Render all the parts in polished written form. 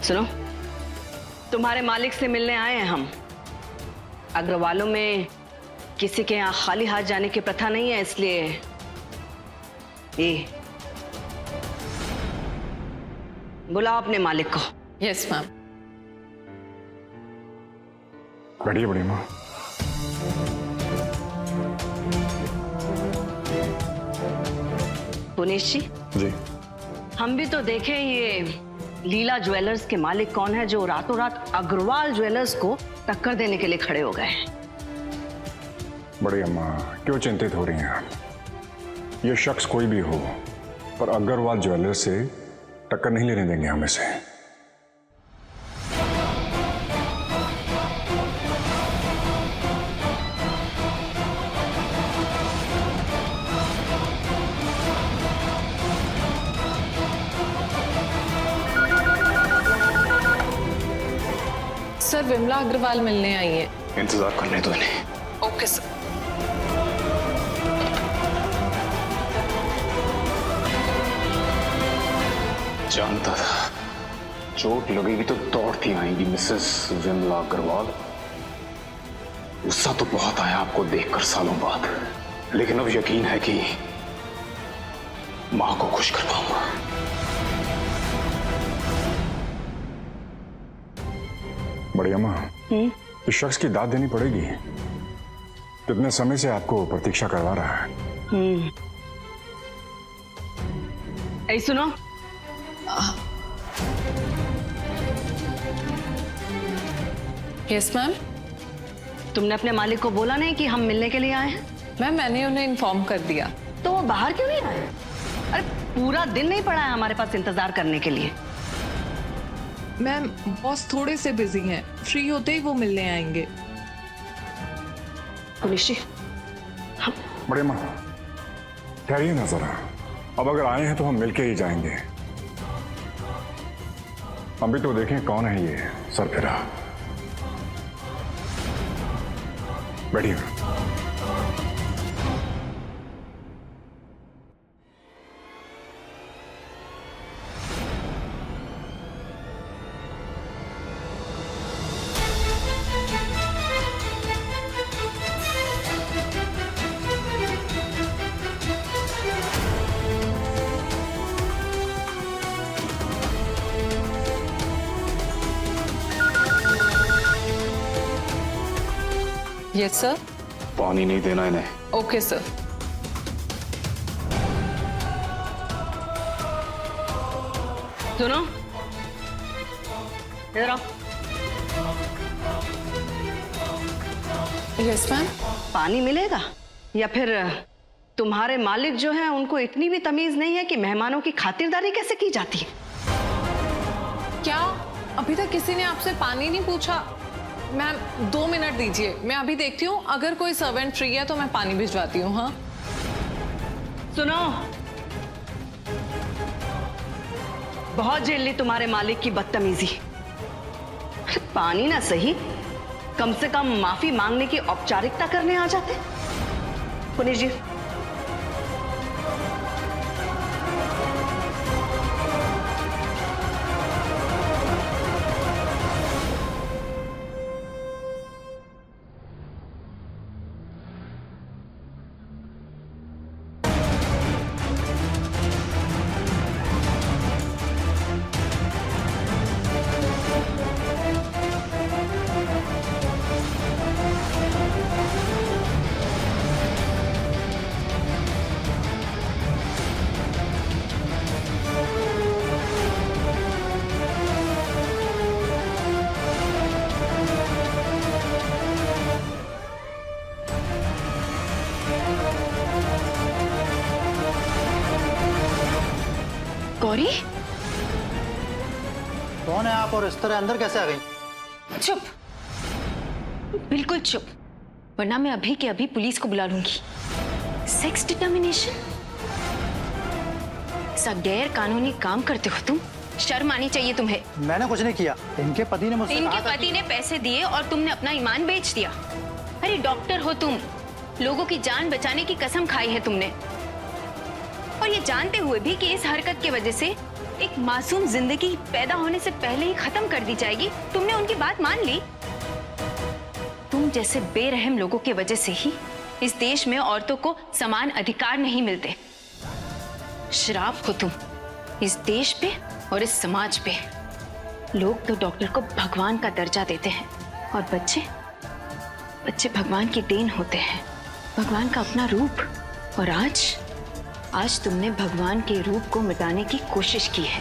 सुनो, तुम्हारे मालिक से मिलने आए हैं हम। अग्रवालों में किसी के यहाँ खाली हाथ जाने की प्रथा नहीं है, इसलिए ये बुलाओ अपने मालिक को। Yes ma'am. बढ़िया बढ़िया माँ। पुनीश जी, हम भी तो देखें ये लीला ज्वेलर्स के मालिक कौन है जो रातों रात अग्रवाल ज्वेलर्स को टक्कर देने के लिए खड़े हो गए हैं। बड़ी अम्मा, क्यों चिंतित हो रही हैं आप? ये शख्स कोई भी हो, पर अग्रवाल ज्वेलर्स से टक्कर नहीं लेने देंगे हम इसे। सर, विमला अग्रवाल मिलने आई है। इंतजार करने दो इन्हें। Okay sir. जानता था चोट लगेगी तो दौड़ती आएंगी मिसेस विमला अग्रवाल। गुस्सा तो बहुत आया आपको देखकर सालों बाद, लेकिन अब यकीन है कि मां को खुश कर पाऊंगा। बढ़िया माँ, इस शख्स की दाद देनी पड़ेगी। कितने समय से आपको प्रतीक्षा करवा रहा है। ऐ सुनो, यस मैम। तुमने अपने मालिक को बोला नहीं कि हम मिलने के लिए आए हैं? मैम, मैंने उन्हें इन्फॉर्म कर दिया। तो वो बाहर क्यों नहीं आए? अरे पूरा दिन नहीं पड़ा है हमारे पास इंतजार करने के लिए। मैम, बॉस थोड़े से बिजी हैं, फ्री होते ही वो मिलने आएंगे। पुनीश जी, बढ़िया माँ, ठहरिए ना जरा। अब अगर आए हैं तो हम मिलके ही जाएंगे। हम भी तो देखें कौन है ये सरफिरा। बढ़िया। Yes sir. पानी नहीं देना इन्हें। Okay sir. सुनो, इधर आओ। Yes ma'am. पानी मिलेगा या फिर तुम्हारे मालिक जो हैं उनको इतनी भी तमीज नहीं है कि मेहमानों की खातिरदारी कैसे की जाती है? क्या अभी तक किसी ने आपसे पानी नहीं पूछा? मैम 2 मिनट दीजिए, मैं अभी देखती हूँ, अगर कोई सर्वेंट फ्री है तो मैं पानी भिजवाती हूँ। हाँ सुनो, बहुत झेल ली तुम्हारे मालिक की बदतमीजी। पानी ना सही, कम से कम माफी मांगने की औपचारिकता करने आ जाते। पुनीश जी, गौरी, कौन है आप और इस तरह अंदर कैसे आ गई? चुप, बिल्कुल चुप, वरना मैं अभी के अभी पुलिस को बुला लूंगी। सेक्स डिटर्मिनेशन, ऐसा गैर कानूनी काम करते हो तुम, शर्म आनी चाहिए तुम्हें। मैंने कुछ नहीं किया, इनके पति ने मुझसे इनके पति ने पैसे दिए और तुमने अपना ईमान बेच दिया। अरे डॉक्टर हो तुम, लोगों की जान बचाने की कसम खाई है तुमने। और ये जानते हुए भी कि इस हरकत की वजह से एक मासूम जिंदगी पैदा होने से पहले ही खत्म कर दी जाएगी, तुमने उनकी बात मान ली। तुम जैसे बेरहम लोगों की वजह से ही इस देश में औरतों को समान अधिकार नहीं मिलते। श्राप हो तुम इस देश पे और इस समाज पे। लोग तो डॉक्टर को भगवान का दर्जा देते हैं और बच्चे भगवान की देन होते हैं, भगवान का अपना रूप। और आज तुमने भगवान के रूप को मिटाने की कोशिश की है।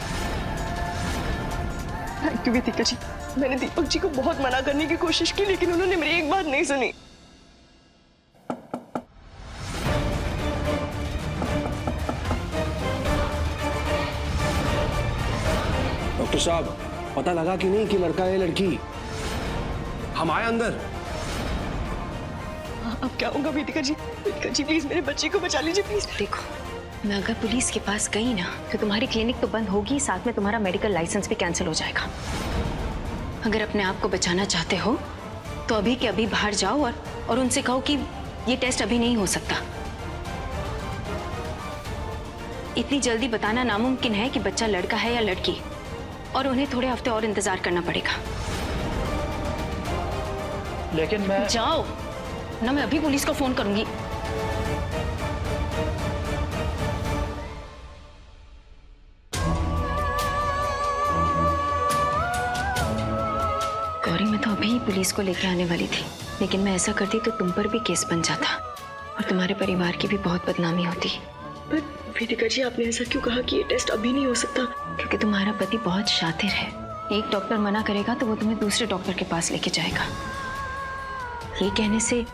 थैंक यू वेदिका जी। मैंने दीपक जी को बहुत मना करने की कोशिश की, लेकिन उन्होंने मेरी एक बात नहीं सुनी। डॉक्टर साहब, पता लगा कि नहीं कि लड़का है लड़की? हम आए अंदर। अब क्या होगा वेदिका जी? वेदिका जी प्लीज मेरे बच्चे को बचा लीजिए प्लीज। देखो, मैं अगर पुलिस के पास गई ना तो तुम्हारी क्लिनिक तो बंद होगी, साथ में तुम्हारा मेडिकल लाइसेंस भी कैंसिल हो जाएगा। अगर अपने आप को बचाना चाहते हो तो अभी के अभी बाहर जाओ और उनसे कहो कि ये टेस्ट अभी नहीं हो सकता। इतनी जल्दी बताना नामुमकिन है कि बच्चा लड़का है या लड़की, और उन्हें थोड़े हफ्ते और इंतजार करना पड़ेगा। लेकिन मैं जाओ ना, मैं अभी पुलिस को फोन करूंगी। गौरी, मैं तो अभी ही पुलिस को लेके आने वाली थी, लेकिन मैं ऐसा करती तो तुम पर भी केस बन जाता और तुम्हारे परिवार की भी बहुत बदनामी होती। पर वेदिका जी आपने ऐसा क्यों कहा कि ये टेस्ट अभी नहीं हो सकता? क्योंकि तुम्हारा पति बहुत शातिर है। एक डॉक्टर मना करेगा तो वो तुम्हें दूसरे डॉक्टर के पास लेके जाएगा। ये कहने से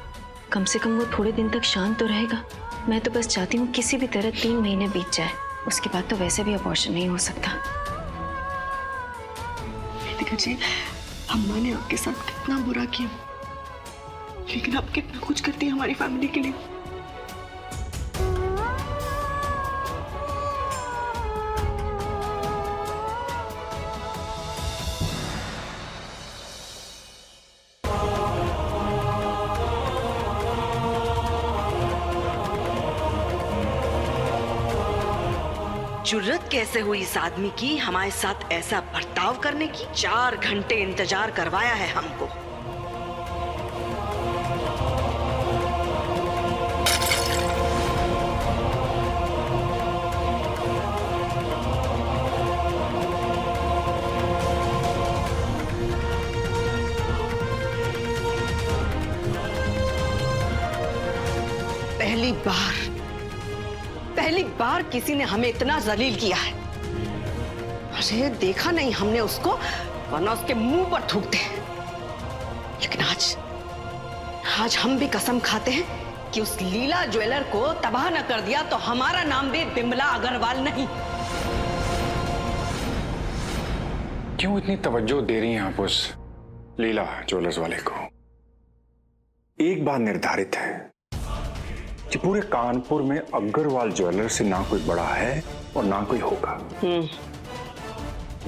कम वो थोड़े दिन तक शांत तो रहेगा। मैं तो बस चाहती हूँ किसी भी तरह 3 महीने बीत जाए, उसके बाद तो वैसे भी अबॉर्शन नहीं हो सकता। वेदिका जी, अम्मा ने आपके साथ कितना बुरा किया, लेकिन आप कितना कुछ करती है हमारी फैमिली के लिए। जुर्रत कैसे हुई इस आदमी की हमारे साथ ऐसा बर्ताव करने की? 4 घंटे इंतजार करवाया है हमको। पहली बार किसी ने हमें इतना जलील किया है। अरे देखा नहीं हमने उसको, वरना उसके मुंह पर थूकते हैं। लेकिन आज हम भी कसम खाते हैं कि उस लीला ज्वेलर को तबाह न कर दिया तो हमारा नाम भी बिमला अग्रवाल नहीं। क्यों इतनी तवज्जो दे रही हैं आप उस लीला ज्वेलर्स वाले को? एक बात निर्धारित है कि पूरे कानपुर में अग्रवाल ज्वेलर से ना कोई बड़ा है और ना कोई होगा।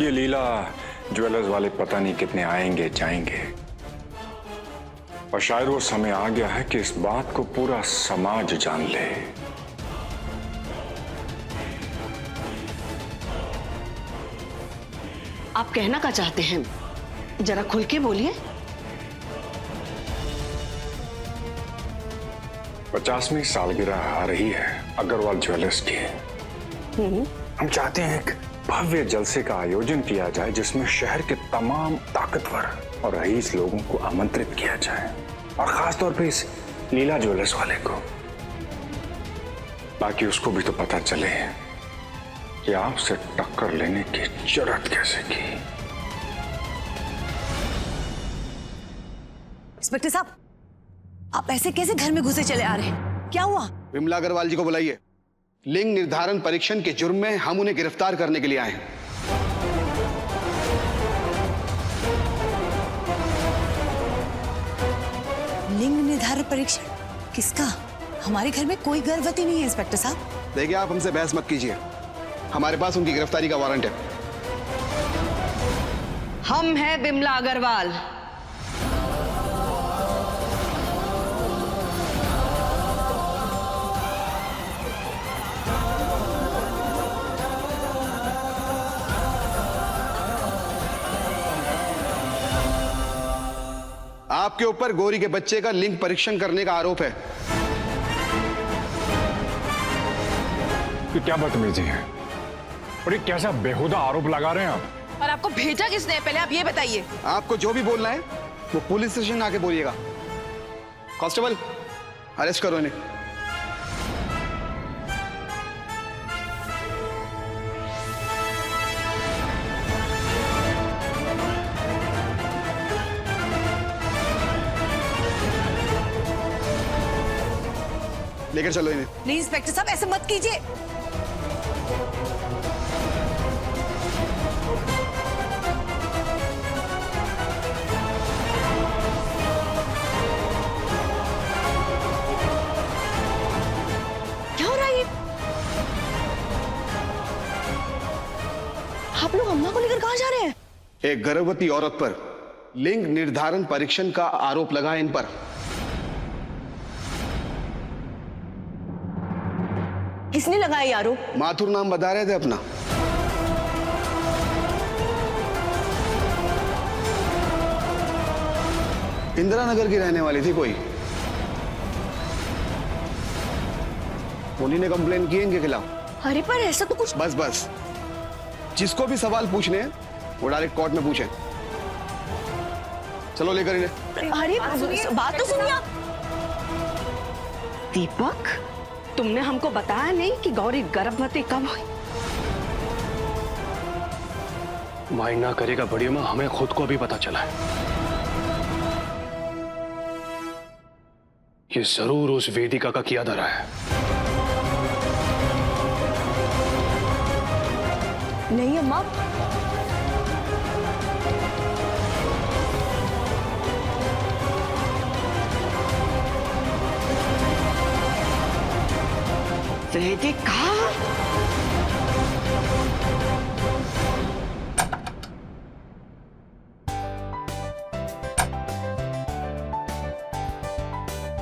ये लीला ज्वेलर्स वाले पता नहीं कितने आएंगे जाएंगे, और शायद वो समय आ गया है कि इस बात को पूरा समाज जान ले। आप कहना क्या चाहते हैं? जरा खुल के बोलिए। 50वीं सालगिरह आ रही है अग्रवाल ज्वेलर्स की। हम चाहते हैं एक भव्य जलसे का आयोजन किया जाए जिसमें शहर के तमाम ताकतवर और रईस लोगों को आमंत्रित किया जाए, और खासतौर पे इस लीला ज्वेलर्स वाले को, ताकि उसको भी तो पता चले कि आपसे टक्कर लेने की जरूरत कैसे की। इंस्पेक्टर साहब, आप ऐसे कैसे घर में घुसे चले आ रहे हैं? क्या हुआ? विमला अग्रवाल जी को बुलाइए। लिंग निर्धारण परीक्षण के जुर्म में हम उन्हें गिरफ्तार करने के लिए आए हैं। लिंग निर्धारण परीक्षण? किसका? हमारे घर में कोई गर्भवती नहीं है इंस्पेक्टर साहब। देखिए, आप हमसे बहस मत कीजिए, हमारे पास उनकी गिरफ्तारी का वारंट है। हम हैं बिमला अग्रवाल। आपके ऊपर गौरी के बच्चे का लिंग परीक्षण करने का आरोप है। ये क्या बदतमीजी है और ये कैसा बेहुदा आरोप लगा रहे हैं आप? और आपको भेजा किसने, पहले आप ये बताइए। आपको जो भी बोलना है वो पुलिस स्टेशन आके बोलिएगा। कांस्टेबल, अरेस्ट करो इन्हें। लेकर चलो इन्हें। नहीं इंस्पेक्टर साहब, ऐसे मत कीजिए। क्या हो रहा है ये? आप लोग अम्मा को लेकर कहां जा रहे हैं? एक गर्भवती औरत पर लिंग निर्धारण परीक्षण का आरोप लगा है इन पर। किसने लगाया ये आरोप? माथुर नाम बता रहे थे अपना। इंदिरा नगर की रहने वाली थी कोई। उन्हीं ने कंप्लेन की इनके खिलाफ। अरे पर ऐसा तो कुछ। बस बस, जिसको भी सवाल पूछने हैं वो डायरेक्ट कोर्ट में पूछे। चलो लेकर इन्हें। अरे बात तो सुनिए आप। दीपक, तुमने हमको बताया नहीं कि गौरी गर्भवती कब हुई? माइंड ना करेगा बड़ी अम्मा, हमें खुद को भी पता चला है। ये जरूर उस वेदिका का किया धरा है। नहीं अम्मा, वेदिका?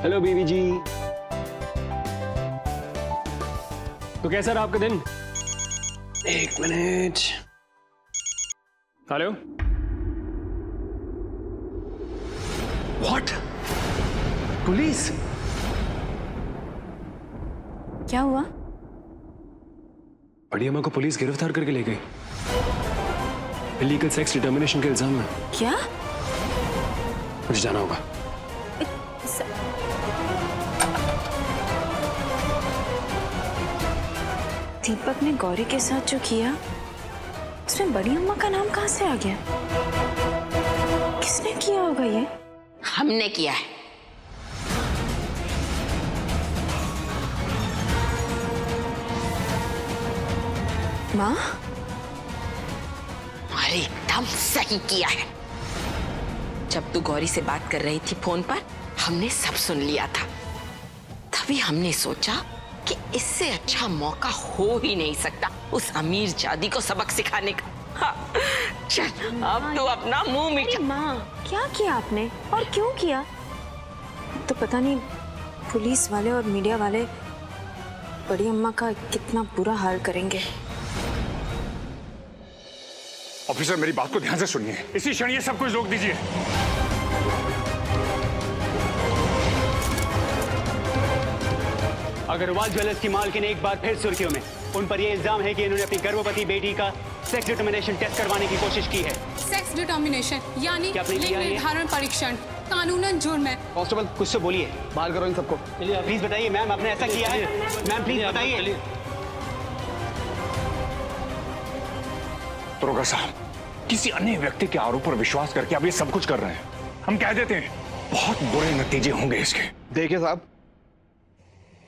हेलो बीवी जी, तो कैसा रहा आपका दिन? एक मिनट। Hello, what? पुलिस? क्या हुआ? बड़ी अम्मा को पुलिस गिरफ्तार करके ले गई इलीगल सेक्स डिटर्मिनेशन के इल्जाम में। क्या? मुझे जाना होगा। दीपक ने गौरी के साथ जो किया, उसमें बड़ी अम्मा का नाम कहां से आ गया? किसने किया होगा ये? हमने किया है। माँ? अरे एकदम सही किया है। जब तू गौरी से बात कर रही थी फोन पर, हमने सब सुन लिया था। तभी हमने सोचा कि इससे अच्छा मौका हो ही नहीं सकता उस अमीर जादी को सबक सिखाने का। हाँ, चल अब तू अपना मुंह मीठा। माँ, क्या किया आपने और क्यों किया? तो पता नहीं पुलिस वाले और मीडिया वाले बड़ी अम्मा का कितना बुरा हाल करेंगे। ऑफिसर, मेरी बात को ध्यान से सुनिए। इसी क्षण ये सब कुछ रोक दीजिए। अग्रवाल ज्वेलर्स की मालकिन एक बार फिर सुर्खियों में। उन पर यह इल्जाम है कि इन्होंने अपनी गर्भवती बेटी का सेक्स डिटर्मिनेशन टेस्ट करवाने की कोशिश की है। सेक्स डिटर्मिनेशन यानी लिंग निर्धारण परीक्षण कानूनन जुर्म है। कांस्टेबल, कुछ से बोलिए, बाहर करो इन सबको। प्लीज बताइए मैम, आपने ऐसा किया है? मैम प्लीज बताइए। दरोगा साहब, किसी अन्य व्यक्ति के आरोप पर विश्वास करके आप ये सब कुछ कर रहे हैं। हम कह देते हैं बहुत बुरे नतीजे होंगे इसके। देखिए साहब,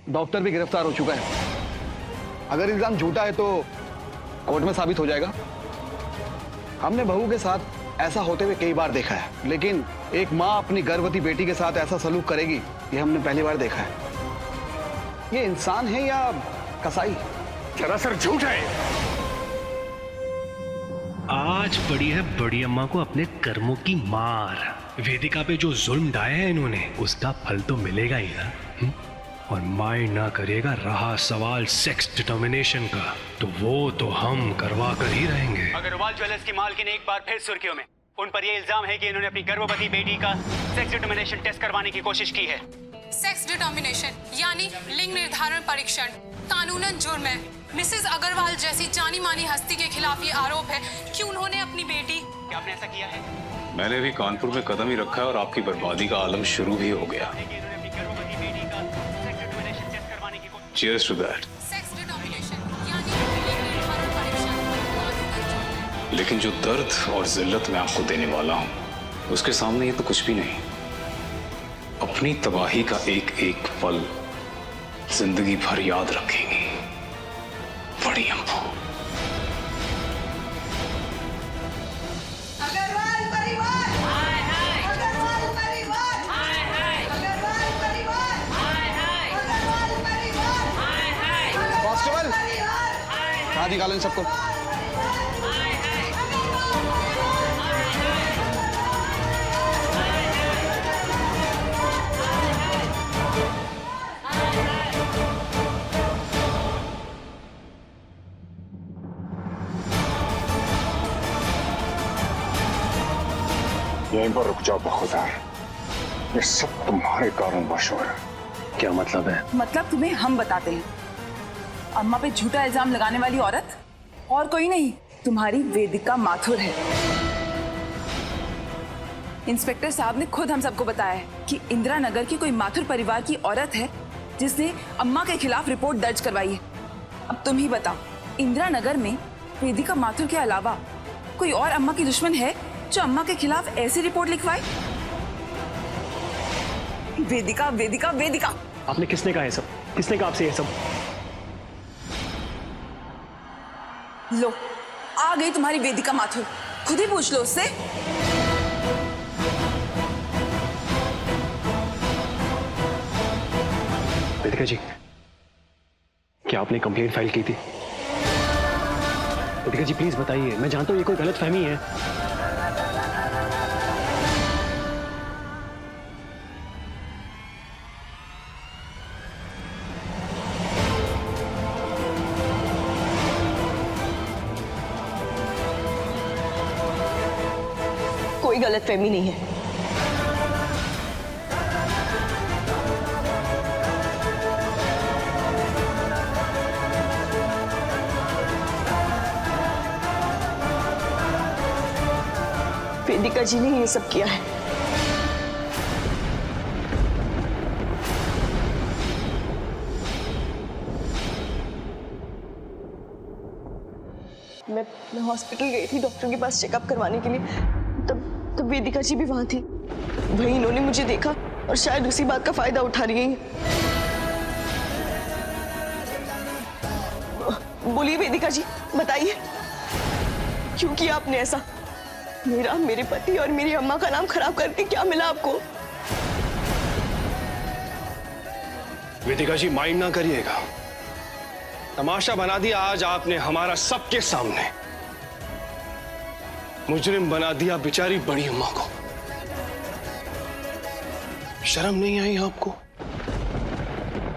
डॉक्टर भी गिरफ्तार हो चुका है। अगर इल्जाम झूठा है तो कोर्ट में साबित हो जाएगा। हमने बहू के साथ ऐसा होते हुए कई बार देखा है, लेकिन एक माँ अपनी गर्भवती बेटी के साथ ऐसा सलूक करेगी, ये हमने पहली बार देखा है। ये इंसान है या कसाई? सरासर झूठ है। आज पड़ी है बड़ी अम्मा को अपने कर्मों की मार। वेदिका पे जो जुल्म ढाए हैं इन्होंने, उसका फल तो मिलेगा ही ना। और माइंड ना करिएगा, रहा सवाल सेक्स डिटर्मिनेशन का, तो वो तो हम करवा कर ही रहेंगे। अग्रवाल ज्वेलर्स की मालकिन एक बार फिर सुर्खियों में। उन पर यह इल्जाम है कि इन्होंने अपनी गर्भवती बेटी का सेक्स डिटर्मिनेशन टेस्ट करवाने की कोशिश की है। सेक्स डिटर्मिनेशन यानी लिंग निर्धारण परीक्षण कानूनन जुर्म है। मिसेस अग्रवाल जैसी जानी मानी हस्ती के खिलाफ ये आरोप है कि उन्होंने अपनी बेटी। क्या आपने ऐसा किया है? मैंने भी कानपुर में कदम ही रखा है और आपकी बर्बादी का आलम शुरू भी हो गया। इन्होंने अपनी गर्भवती बेटी का सेक्स डिटर्मिनेशन टेस्ट करवाने की कोशिश। Cheers to that. Sex determination यानी लिंग निर्धारण परीक्षण कानूनन जुर्म है। लेकिन जो दर्द और जिल्लत मैं आपको देने वाला हूं, उसके सामने ये तो कुछ भी नहीं। अपनी तबाही का एक एक पल जिंदगी भर याद रखेंगी बड़ी अम्मा। अग्रवाल परिवार हाय हाय, अग्रवाल परिवार हाय हाय, अग्रवाल परिवार हाय हाय, अग्रवाल परिवार हाय हाय, कांस्टेबल परिवार कहाँ निकालें सबको? यहीं पर रुक जाओ बखुदा, ये सब तुम्हारे कारणवश हो रहा है। क्या मतलब है? मतलब तुम्हें हम बताते हैं। अम्मा पे झूठा इल्जाम लगाने वाली औरत और कोई नहीं, तुम्हारी वेदिका माथुर है। इंस्पेक्टर साहब ने खुद हम सबको बताया है कि इंदिरा नगर की कोई माथुर परिवार की औरत है जिसने अम्मा के खिलाफ रिपोर्ट दर्ज करवाई है। अब तुम ही बताओ, इंदिरा नगर में वेदिका माथुर के अलावा कोई और अम्मा की दुश्मन है जो अम्मा के खिलाफ ऐसी रिपोर्ट लिखवाए? वेदिका वेदिका वेदिका। आपने किसने कहा है सब? किसने कहा आपसे ये सब? लो, आ गई तुम्हारी वेदिका माथुर, खुद ही पूछ लो उससे। वेदिका जी, क्या आपने कंप्लेंट फाइल की थी? वेदिका जी प्लीज बताइए, मैं जानता हूं ये कोई गलतफहमी है। कोई गलतफहमी नहीं है। वेदिका जी ने ये सब किया है। मैं हॉस्पिटल गई थी डॉक्टर के पास चेकअप करवाने के लिए। तब वेदिका जी भी वहां थी। वहीं इन्होंने मुझे देखा और शायद उसी बात का फायदा उठा रही है। बोलिए वेदिका जी, बताइए क्यों किया आपने ऐसा? मेरा, मेरे पति और मेरी अम्मा का नाम खराब करके क्या मिला आपको? वेदिका जी माइंड ना करिएगा, तमाशा बना दिया आज आपने हमारा सबके सामने। मुजरिम बना दिया बेचारी बड़ी अम्मा को। शर्म नहीं आई आपको?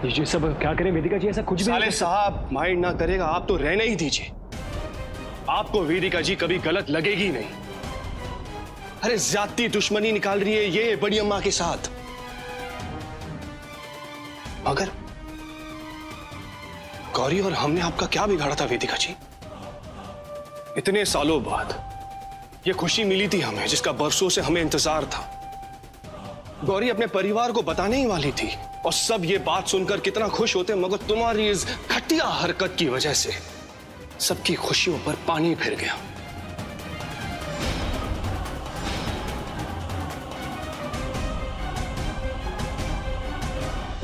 ये सब क्या करें वेदिका जी, ऐसा कुछ भी साले साहब माइंड ना करेगा, आप तो रहने ही दीजिए। आपको वेदिका जी कभी गलत लगेगी नहीं। अरे ज्यादती दुश्मनी निकाल रही है ये बड़ी अम्मा के साथ। मगर गौरी और हमने आपका क्या बिगाड़ा था वेदिका जी? इतने सालों बाद ये खुशी मिली थी हमें जिसका बरसों से हमें इंतजार था। गौरी अपने परिवार को बताने ही वाली थी और सब ये बात सुनकर कितना खुश होते, मगर तुम्हारी इस घटिया हरकत की वजह से सबकी खुशियों पर पानी फिर गया।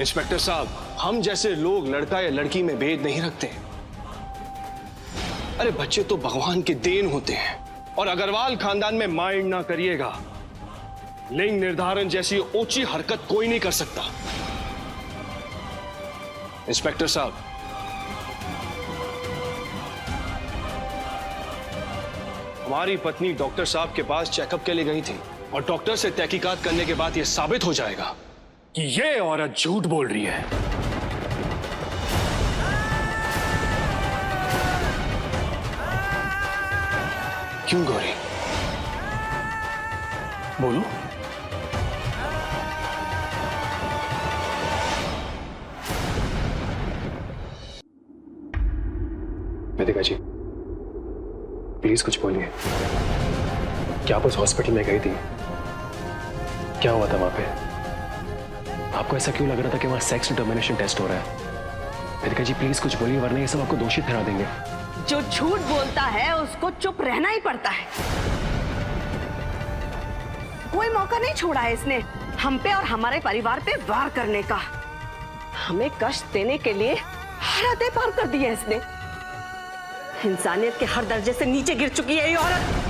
इंस्पेक्टर साहब, हम जैसे लोग लड़का या लड़की में भेद नहीं रखते। अरे बच्चे तो भगवान के देन होते हैं। और अग्रवाल खानदान में माइंड ना करिएगा, लिंग निर्धारण जैसी ऊंची हरकत कोई नहीं कर सकता। इंस्पेक्टर साहब, हमारी पत्नी डॉक्टर साहब के पास चेकअप के लिए गई थी और डॉक्टर से तहकीकात करने के बाद यह साबित हो जाएगा कि यह औरत झूठ बोल रही है। क्यों गौरी, बोलो। वेदिका जी, प्लीज कुछ बोलिए। क्या आप उस हॉस्पिटल में गई थी? क्या हुआ था वहां पे? आपको ऐसा क्यों लग रहा था कि वहां सेक्स डिटर्मिनेशन टेस्ट हो रहा है? वेदिका जी प्लीज कुछ बोलिए, वरना ये सब आपको दोषी ठहरा देंगे। जो झूठ बोलता है उसको चुप रहना ही पड़ता है। कोई मौका नहीं छोड़ा है इसने हम पे और हमारे परिवार पे वार करने का। हमें कष्ट देने के लिए हद पार कर दी है इसने। इंसानियत के हर दर्जे से नीचे गिर चुकी है ये औरत।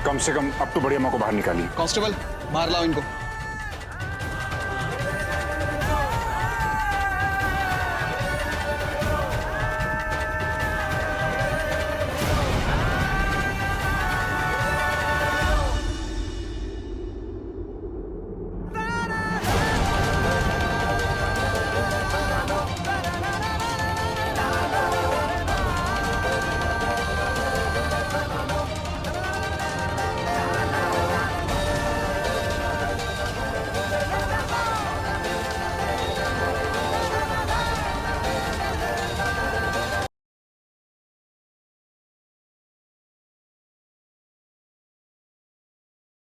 कम से कम अब तो बड़ी अम्मा को बाहर निकालिए। कांस्टेबल, बाहर लाओ इनको।